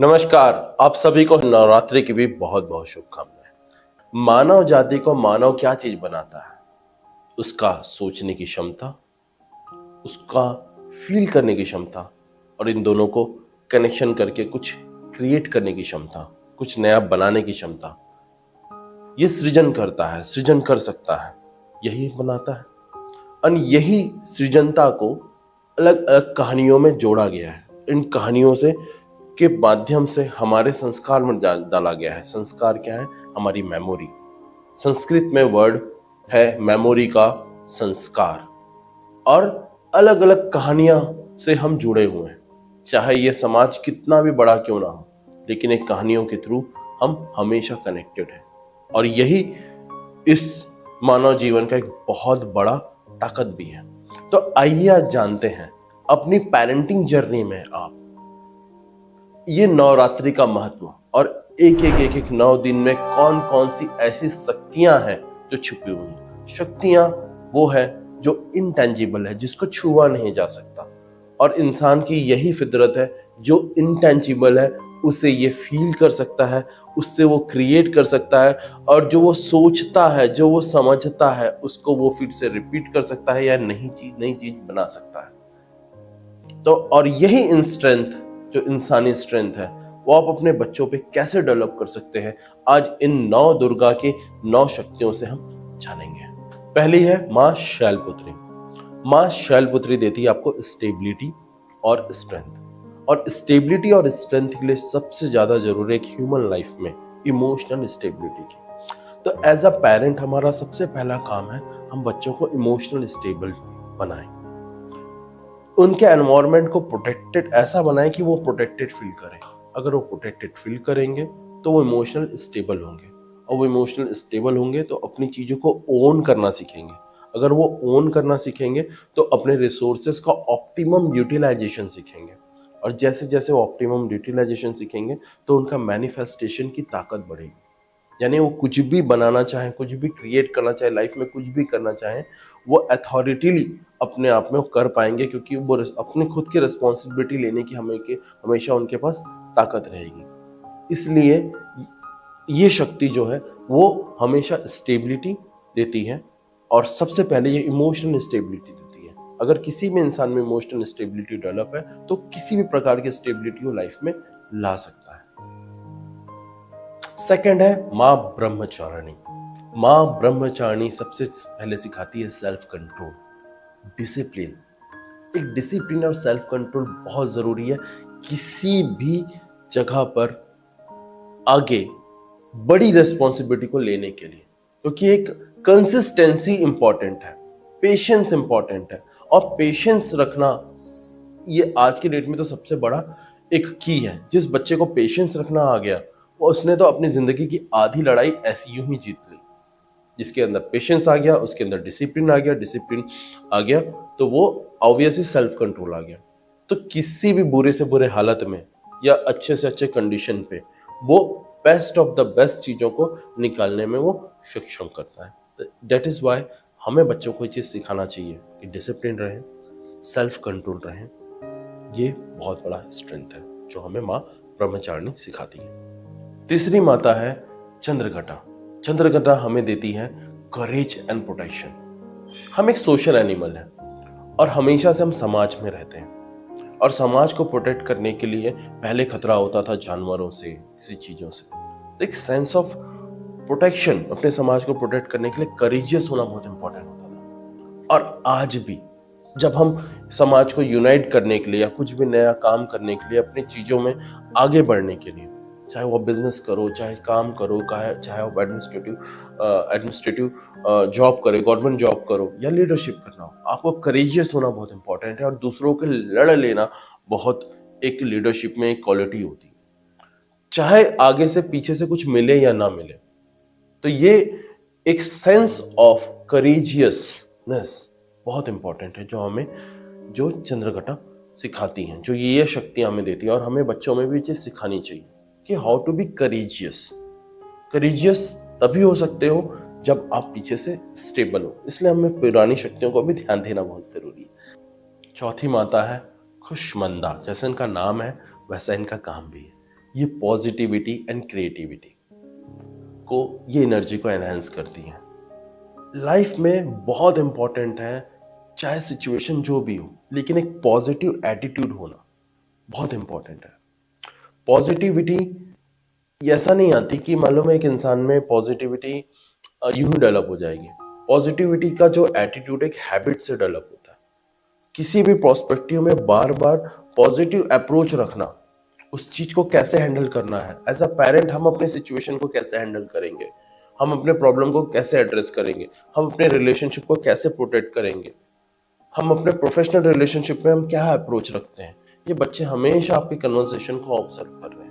नमस्कार। आप सभी को नवरात्रि की भी बहुत बहुत शुभकामनाएं। मानव जाति को मानव क्या चीज बनाता है? उसका सोचने की क्षमता, उसका फील करने की क्षमता और इन दोनों को कनेक्शन करके कुछ क्रिएट करने की क्षमता, कुछ नया बनाने की क्षमता। ये सृजन करता है, सृजन कर सकता है, यही बनाता है। और यही सृजनता को अलग अलग कहानियों में जोड़ा गया है। इन कहानियों से के माध्यम से हमारे संस्कार में डाला गया है। संस्कार क्या है? हमारी मेमोरी। संस्कृत में वर्ड है मेमोरी का संस्कार। और अलग अलग कहानियां से हम जुड़े हुए हैं, चाहे ये समाज कितना भी बड़ा क्यों ना हो, लेकिन एक कहानियों के थ्रू हम हमेशा कनेक्टेड हैं। और यही इस मानव जीवन का एक बहुत बड़ा ताकत भी है। तो आइए आज जानते हैं अपनी पेरेंटिंग जर्नी में आप ये नवरात्रि का महत्व और एक 9 दिन में कौन कौन सी ऐसी शक्तियां हैं जो छुपी हुई हैं। शक्तियां वो है जो इनटेंजिबल है, जिसको छुआ नहीं जा सकता। और इंसान की यही फितरत है, जो इनटेंजिबल है उसे ये फील कर सकता है, उससे वो क्रिएट कर सकता है, और जो वो सोचता है, जो वो समझता है, उसको वो फिर से रिपीट कर सकता है या नई चीज बना सकता है। तो और यही स्ट्रेंथ, जो इंसानी स्ट्रेंथ है, वो आप अपने बच्चों पे कैसे डेवलप कर सकते हैं, आज इन 9 दुर्गा की 9 शक्तियों से हम जानेंगे। पहली है मां शैलपुत्री। मां शैलपुत्री देती है आपको स्टेबिलिटी और स्ट्रेंथ। और स्टेबिलिटी और स्ट्रेंथ के लिए सबसे ज्यादा जरूरी है एक ह्यूमन लाइफ में इमोशनल स्टेबिलिटी की। तो एज अ पेरेंट हमारा सबसे पहला काम है हम बच्चों को इमोशनल स्टेबल बनाएं। उनके एनवायरनमेंट को प्रोटेक्टेड ऐसा बनाएं कि वो प्रोटेक्टेड फील करें। अगर वो प्रोटेक्टेड फील करेंगे तो वो इमोशनल स्टेबल होंगे, और वो इमोशनल स्टेबल होंगे तो अपनी चीजों को ओन करना सीखेंगे। अगर वो ओन करना सीखेंगे तो अपने रिसोर्सेज का ऑप्टिमम यूटिलाइजेशन सीखेंगे। और जैसे जैसे वो ऑप्टिमम यूटिलाइजेशन सीखेंगे तो उनका मैनिफेस्टेशन की ताकत बढ़ेगी। यानी वो कुछ भी बनाना चाहे, कुछ भी क्रिएट करना चाहे, लाइफ में कुछ भी करना चाहे, वो अथॉरिटीली अपने आप में वो कर पाएंगे, क्योंकि वो अपने खुद की रिस्पॉन्सिबिलिटी लेने की हमेशा उनके पास ताकत रहेगी। इसलिए ये शक्ति जो है वो हमेशा स्टेबिलिटी देती है, और सबसे पहले ये इमोशनल स्टेबिलिटी देती है। अगर किसी भी इंसान में इमोशनल स्टेबिलिटी डेवलप है तो किसी भी प्रकार की स्टेबिलिटी वो लाइफ में ला सकता है। सेकंड है मां ब्रह्मचारिणी। मां ब्रह्मचारिणी सबसे पहले सिखाती है सेल्फ कंट्रोल, डिसिप्लिन। एक डिसिप्लिन और सेल्फ कंट्रोल बहुत जरूरी है किसी भी जगह पर आगे बड़ी रिस्पॉन्सिबिलिटी को लेने के लिए, क्योंकि एक कंसिस्टेंसी इंपॉर्टेंट है, पेशेंस इंपॉर्टेंट है। और पेशेंस रखना ये आज की डेट में तो सबसे बड़ा एक की है। जिस बच्चे को पेशेंस रखना आ गया, वो उसने तो अपनी जिंदगी की आधी लड़ाई ऐसी यूं ही जीत ली। जिसके अंदर पेशेंस आ गया, उसके अंदर डिसिप्लिन आ गया, डिसिप्लिन आ गया तो वो ऑब्वियसली सेल्फ कंट्रोल आ गया। तो किसी भी बुरे से बुरे हालत में या अच्छे से अच्छे कंडीशन पे वो बेस्ट ऑफ द बेस्ट चीजों को निकालने में वो सक्षम करता है। दैट इज वाई हमें बच्चों को ये चीज सिखाना चाहिए कि डिसिप्लिन रहें, सेल्फ कंट्रोल रहें। ये बहुत बड़ा स्ट्रेंथ है जो हमें माँ ब्रह्मचारिणी सिखाती है। तीसरी माता है चंद्रघटा। चंद्रघटा हमें देती है करेज एंड प्रोटेक्शन। हम एक सोशल एनिमल हैं और हमेशा से हम समाज में रहते हैं, और समाज को प्रोटेक्ट करने के लिए पहले खतरा होता था जानवरों से, किसी चीजों से। तो एक सेंस ऑफ प्रोटेक्शन, अपने समाज को प्रोटेक्ट करने के लिए करेजियस होना बहुत इंपॉर्टेंट होता था। और आज भी जब हम समाज को यूनाइट करने के लिए या कुछ भी नया काम करने के लिए, अपनी चीजों में आगे बढ़ने के लिए, चाहे वो बिजनेस करो, चाहे काम करो, चाहे वो एडमिनिस्ट्रेटिव जॉब करे, गवर्नमेंट जॉब करो या लीडरशिप करना हो, आपको करेजियस होना बहुत इंपॉर्टेंट है। और दूसरों के लड़ लेना बहुत एक लीडरशिप में एक क्वालिटी होती है, चाहे आगे से पीछे से कुछ मिले या ना मिले। तो ये एक सेंस ऑफ करेजियसनेस बहुत इंपॉर्टेंट है जो चंद्रघटा सिखाती हैं, जो ये शक्तियां हमें देती है। और हमें बच्चों में भी चीज सिखानी चाहिए कि how to be courageous. Courageous तभी हो सकते हो जब आप पीछे से स्टेबल हो। इसलिए हमें पुरानी शक्तियों को भी ध्यान देना बहुत जरूरी है। चौथी माता है खुशमंदा। जैसे इनका नाम है वैसा इनका काम भी है। ये पॉजिटिविटी एंड क्रिएटिविटी को, ये एनर्जी को एनहांस करती हैं। लाइफ में बहुत इंपॉर्टेंट है, चाहे सिचुएशन जो भी हो, लेकिन एक पॉजिटिव एटीट्यूड होना बहुत इंपॉर्टेंट है। पॉजिटिविटी ऐसा नहीं आती कि मालूम है एक इंसान में पॉजिटिविटी यूं ही डेवलप हो जाएगी। पॉजिटिविटी का जो एटीट्यूड एक हैबिट से डेवलप होता है। किसी भी प्रोस्पेक्टिव में बार बार पॉजिटिव अप्रोच रखना, उस चीज को कैसे हैंडल करना है। एज अ पेरेंट हम अपने सिचुएशन को कैसे हैंडल करेंगे, हम अपने प्रॉब्लम को कैसे एड्रेस करेंगे, हम अपने रिलेशनशिप को कैसे प्रोटेक्ट करेंगे, हम अपने प्रोफेशनल रिलेशनशिप में हम क्या अप्रोच रखते हैं, ये बच्चे हमेशा आपके कन्वर्सेशन को ऑब्जर्व कर रहे हैं।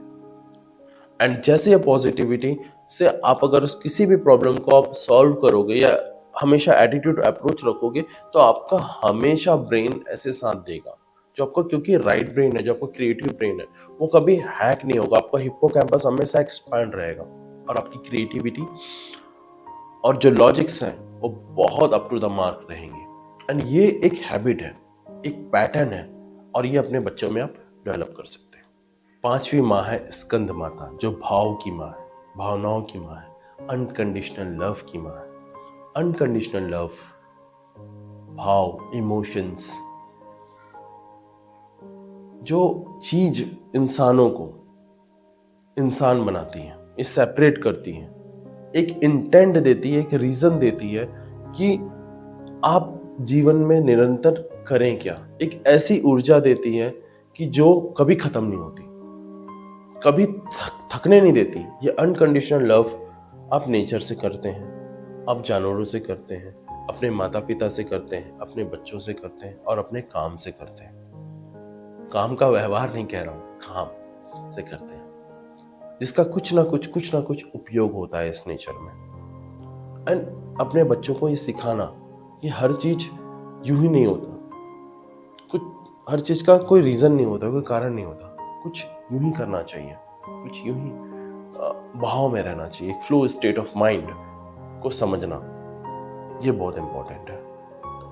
एंड जैसे ये पॉजिटिविटी से आप अगर किसी भी प्रॉब्लम को आप सॉल्व करोगे या हमेशा एटीट्यूड अप्रोच रखोगे, तो आपका हमेशा ब्रेन ऐसे साथ देगा जो आपका, क्योंकि राइट ब्रेन है, जो आपका क्रिएटिव ब्रेन है, वो कभी हैक नहीं होगा। आपका हिप्पोकैम्पस हमेशा एक्सपैंड रहेगा और आपकी क्रिएटिविटी और जो लॉजिक्स हैं वो बहुत अप टू द मार्क रहेंगे। एंड ये एक हैबिट है, एक पैटर्न है, और ये अपने बच्चों में आप डेवलप कर सकते हैं। पांचवी माँ है स्कंद माता, जो भाव की माँ है, भावनाओं की माँ है, अनकंडीशनल लव की माँ है। अनकंडीशनल लव, भाव, इमोशंस, जो चीज इंसानों को इंसान बनाती है, ये सेपरेट करती है, एक इंटेंट देती है, एक रीजन देती है कि आप जीवन में निरंतर करें क्या। एक ऐसी ऊर्जा देती है कि जो कभी खत्म नहीं होती, कभी थकने नहीं देती। ये अनकंडीशनल लव आप नेचर से करते हैं, आप जानवरों से करते हैं, अपने माता पिता से करते हैं, अपने बच्चों से करते हैं, और अपने काम से करते हैं। काम का व्यवहार नहीं कह रहा हूं, काम से करते हैं, जिसका कुछ ना कुछ उपयोग होता है इस नेचर में। एंड अपने बच्चों को ये सिखाना, ये हर चीज यूं ही नहीं होता, कुछ हर चीज का कोई रीजन नहीं होता, कोई कारण नहीं होता, कुछ यूं ही करना चाहिए, कुछ यूं ही भाव में रहना चाहिए। एक फ्लो स्टेट ऑफ माइंड को समझना, ये बहुत इंपॉर्टेंट है।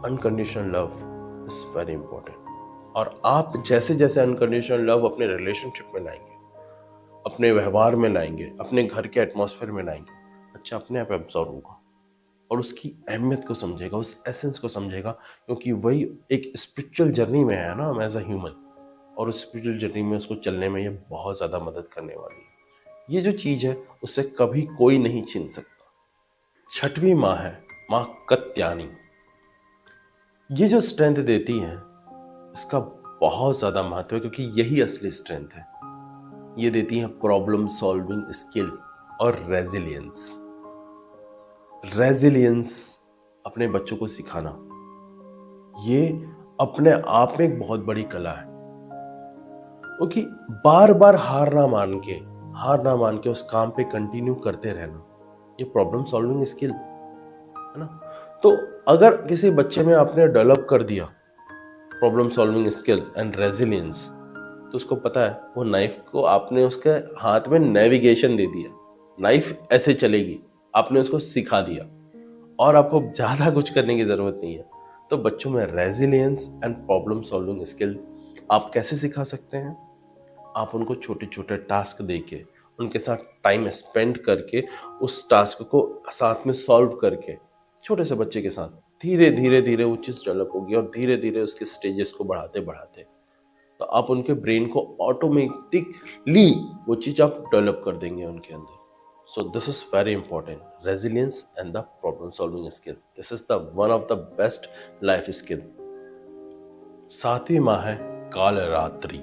Unconditional love is very important. और आप जैसे जैसे अनकंडीशनल लव अपने रिलेशनशिप में लाएंगे, अपने व्यवहार में लाएंगे, अपने घर के एटमॉस्फेयर में लाएंगे, बच्चा अपने आप एब्जॉर्व होगा और उसकी अहमियत को समझेगा, उस एसेंस को समझेगा, क्योंकि वही एक स्पिरिचुअल जर्नी में है ना हम एज अ ह्यूमन, और उस स्पिरिचुअल जर्नी में उसको चलने में ये बहुत ज़्यादा मदद करने वाली है। ये जो चीज़ है उससे कभी कोई नहीं छीन सकता। छठवीं माँ है माँ कत्यानी। ये जो स्ट्रेंथ देती है इसका बहुत ज़्यादा महत्व है, क्योंकि यही असली स्ट्रेंथ है। ये देती है प्रॉब्लम सॉल्विंग स्किल और रेजिलियंस। रेजिलियंस अपने बच्चों को सिखाना, ये अपने आप में एक बहुत बड़ी कला है, क्योंकि बार बार हार ना मान के उस काम पे कंटिन्यू करते रहना, ये प्रॉब्लम सॉल्विंग स्किल है ना। तो अगर किसी बच्चे में आपने डेवलप कर दिया problem solving skill and resilience, तो उसको पता है वो नाइफ को आपने उसके हाथ में नेविगेशन दे दिया, नाइफ ऐसे चलेगी, आपने उसको सिखा दिया और आपको ज़्यादा कुछ करने की ज़रूरत नहीं है। तो बच्चों में resilience and problem solving skill आप कैसे सिखा सकते हैं? आप उनको छोटे छोटे टास्क देके, उनके साथ टाइम स्पेंड करके, उस टास्क को साथ में सॉल्व करके, छोटे से बच्चे के साथ धीरे धीरे वो चीज़ डेवलप होगी, और धीरे धीरे उसके स्टेजेस को बढ़ाते बढ़ाते तो आप उनके ब्रेन को ऑटोमेटिकली वो चीज़ आप डेवलप कर देंगे उनके अंदर। So this is very important, resilience and the problem solving skill. This is the one of the best life skill. सातवीं माँ है काल रात्रि।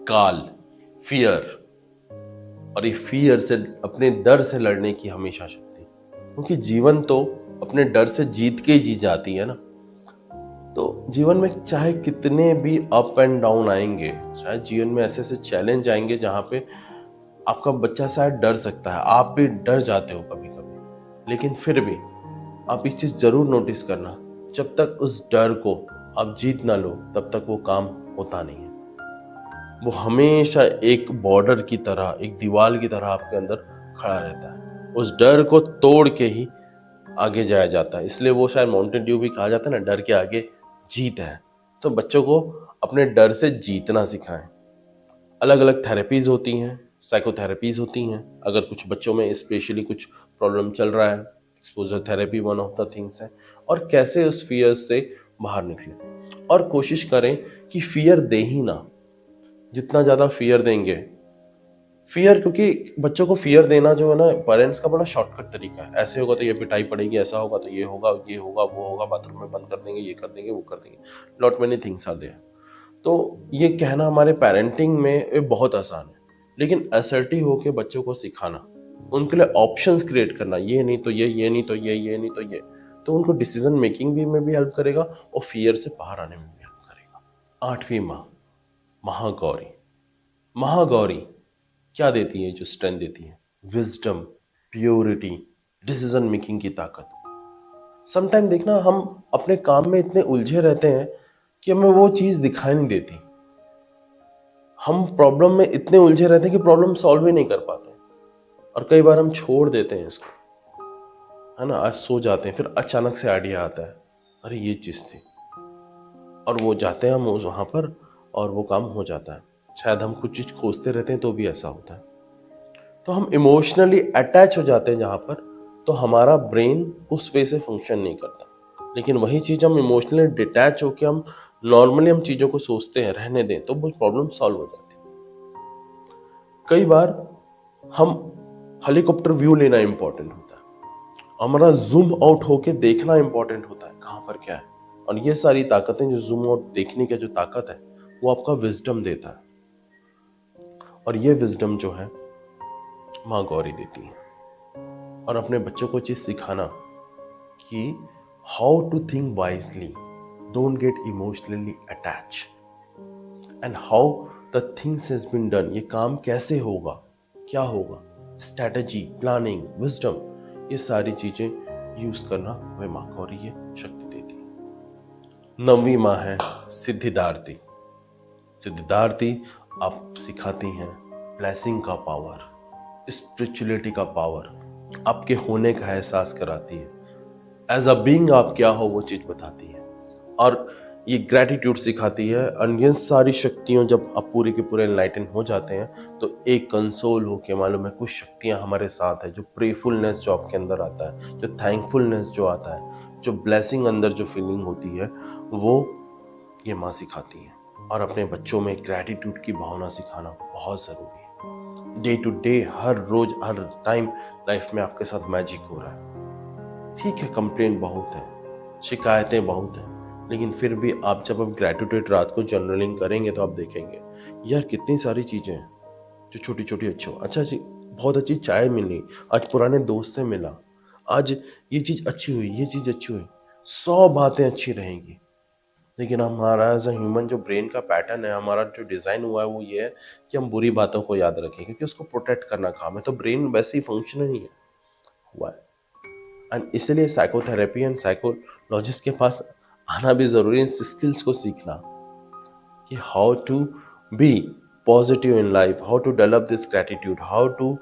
काल, फियर, और ये फियर से, अपने डर से लड़ने की हमेशा शक्ति, क्योंकि जीवन तो अपने डर से जीत के ही जी जाती है ना। तो जीवन में चाहे कितने भी अप एंड डाउन आएंगे, शायद जीवन में ऐसे ऐसे चैलेंज आएंगे जहाँ पे आपका बच्चा शायद डर सकता है, आप भी डर जाते हो कभी कभी, लेकिन फिर भी आप एक चीज जरूर नोटिस करना, जब तक उस डर को आप जीत ना लो तब तक वो काम होता नहीं है। वो हमेशा एक बॉर्डर की तरह, एक दीवार की तरह आपके अंदर खड़ा रहता है। उस डर को तोड़ के ही आगे जाया जाता है, इसलिए वो शायद माउंटेन ड्यू भी कहा जाता है ना, डर के आगे जीत है। तो बच्चों को अपने डर से जीतना सिखाएं। अलग अलग थेरेपीज होती हैं साइकोथेरेपीज होती हैं अगर कुछ बच्चों में स्पेशली कुछ प्रॉब्लम चल रहा है। Exposure therapy one of the things है। और कैसे उस फियर से बाहर निकले और कोशिश करें कि फियर दे ही ना। जितना ज़्यादा फियर देंगे, फियर, क्योंकि बच्चों को फियर देना जो है ना पेरेंट्स का बड़ा शॉर्टकट तरीका है। ऐसे होगा तो ये पिटाई पड़ेगी, ऐसा होगा तो ये होगा, वो होगा, बाथरूम में बंद कर देंगे, ये कर देंगे, वो कर देंगे। Lot many things are there. तो ये कहना हमारे पेरेंटिंग में बहुत आसान है, लेकिन असर्टिव होकर बच्चों को सिखाना, उनके लिए ऑप्शंस क्रिएट करना, ये नहीं तो ये नहीं तो ये नहीं तो ये, तो उनको डिसीजन मेकिंग भी में भी हेल्प करेगा और फियर से बाहर आने में भी हेल्प करेगा। 8वीं माँ, महागौरी। महागौरी क्या देती है? जो स्ट्रेंथ देती है, विजडम, प्योरिटी, डिसीजन मेकिंग की ताकत। समटाइम देखना, हम अपने काम में इतने उलझे रहते हैं कि हमें वो चीज दिखाई नहीं देती। हम प्रॉब्लम में इतने उलझे रहते हैं कि प्रॉब्लम सॉल्व ही नहीं कर पाते और कई बार हम छोड़ देते हैं इसको, है ना। आज सो जाते हैं, फिर अचानक से आइडिया आता है, अरे ये चीज थी, और वो जाते हैं हम वहां पर और वो काम हो जाता है। शायद हम कुछ चीज खोजते रहते हैं तो भी ऐसा होता है। तो हम इमोशनली अटैच हो जाते हैं जहां पर, तो हमारा ब्रेन उस वे से फंक्शन नहीं करता। लेकिन वही चीज हम इमोशनली डिटैच होकर हम नॉर्मली हम चीजों को सोचते हैं, रहने दें, तो वो प्रॉब्लम सॉल्व हो जाती है। कई बार हम हेलीकॉप्टर व्यू लेना इंपॉर्टेंट होता है, हमारा जूम आउट होके देखना इंपॉर्टेंट होता है कहां पर क्या है। और ये सारी ताकतें, जो जूम आउट देखने की जो ताकत है, वो आपका विजडम देता है। और ये विजडम जो है माँ गौरी देती है। और अपने बच्चों को चीज सिखाना कि how to think wisely, don't get emotionally attach, and how the things has been done, ये काम कैसे होगा, क्या होगा, स्ट्रेटजी, प्लानिंग, विजडम, ये सारी चीजें यूज करना वह माँ गौरी ये शक्ति देती है। 9वीं माँ है सिद्धिदार्थी। सिद्धिदार्थी आप सिखाती हैं ब्लेसिंग का पावर, स्पिरिचुअलिटी का पावर, आपके होने का एहसास कराती है। एज अ बीइंग आप क्या हो वो चीज बताती है। और ये ग्रेटिट्यूड सिखाती है। और ये सारी शक्तियों जब आप पूरे के पूरे एनलाइटन हो जाते हैं, तो एक कंसोल हो के मालूम है कुछ शक्तियां हमारे साथ है। जो प्रेफुलनेस जो आपके अंदर आता है, जो थैंकफुलनेस जो आता है, जो ब्लेसिंग अंदर जो फीलिंग होती है, वो ये माँ सिखाती है। और अपने बच्चों में ग्रेटिट्यूड की भावना सिखाना बहुत जरूरी है। डे टू डे, हर रोज, हर टाइम लाइफ में आपके साथ मैजिक हो रहा है। ठीक है, कंप्लेंट बहुत है, शिकायतें बहुत हैं, लेकिन फिर भी आप जब ग्रेटिट्यूड रात को जर्नलिंग करेंगे तो आप देखेंगे यार कितनी सारी चीजें हैं जो छोटी छोटी अच्छा जी, बहुत अच्छी चाय मिली, आज पुराने दोस्त से मिला, आज ये चीज अच्छी हुई, ये चीज अच्छी हुई, 100 बातें अच्छी रहेंगी। लेकिन हमारा एज अ ह्यूमन जो ब्रेन का पैटर्न है, हमारा जो डिज़ाइन हुआ है, वो ये है कि हम बुरी बातों को याद रखें क्योंकि उसको प्रोटेक्ट करना काम है। तो ब्रेन वैसे ही फंक्शन नहीं है हुआ है। एंड इसलिए साइकोथेरेपी एंड साइकोलॉजिस्ट के पास आना भी ज़रूरी है, स्किल्स को सीखना कि how to be positive in life, how to develop this gratitude, how to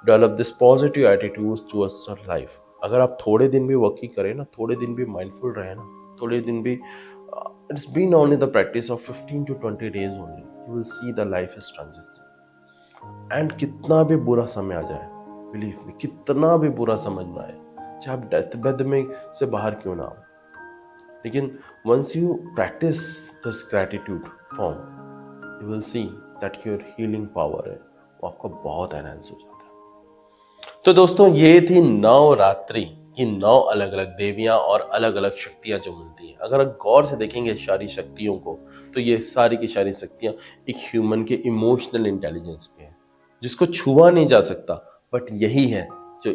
develop this positive attitude towards life. अगर आप थोड़े दिन भी वर्क ही करें ना, थोड़े दिन भी माइंडफुल रहे ना, थोड़े दिन भी it's been only the practice of 15 to 20 days only, you will see the life is transition। and कितना भी बुरा समय आ जाए, बिलीव मी, कितना भी बुरा समझ में आए, चाहे आप डेथ बेड में से बाहर क्यों ना हो, लेकिन once you practice this gratitude form, you will see that your healing power है वो आपका बहुत एनहांस हो जाता है। तो दोस्तों, ये थी नवरात्रि की 9 अलग अलग देवियां और अलग अलग शक्तियां जो मिलती हैं। अगर आप गौर से देखेंगे सारी शक्तियों को, तो ये सारी की सारी शक्तियां एक ह्यूमन के इमोशनल इंटेलिजेंस पे है, जिसको छुआ नहीं जा सकता। बट यही है जो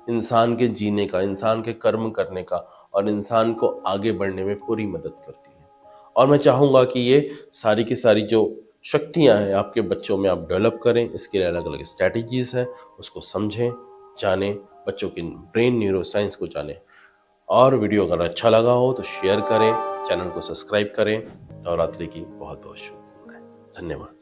इंसान के जीने का, इंसान के कर्म करने का और इंसान को आगे बढ़ने में पूरी मदद करती है। और मैं चाहूंगा कि ये सारी की सारी जो शक्तियां हैं आपके बच्चों में आप डेवलप करें। इसके लिए अलग अलग स्ट्रैटेजीज हैं, उसको समझें, जानें, बच्चों की ब्रेन न्यूरो साइंस को जानें। और वीडियो अगर अच्छा लगा हो तो शेयर करें, चैनल को सब्सक्राइब करें। नवरात्रि की बहुत बहुत शुभकामनाएं। धन्यवाद।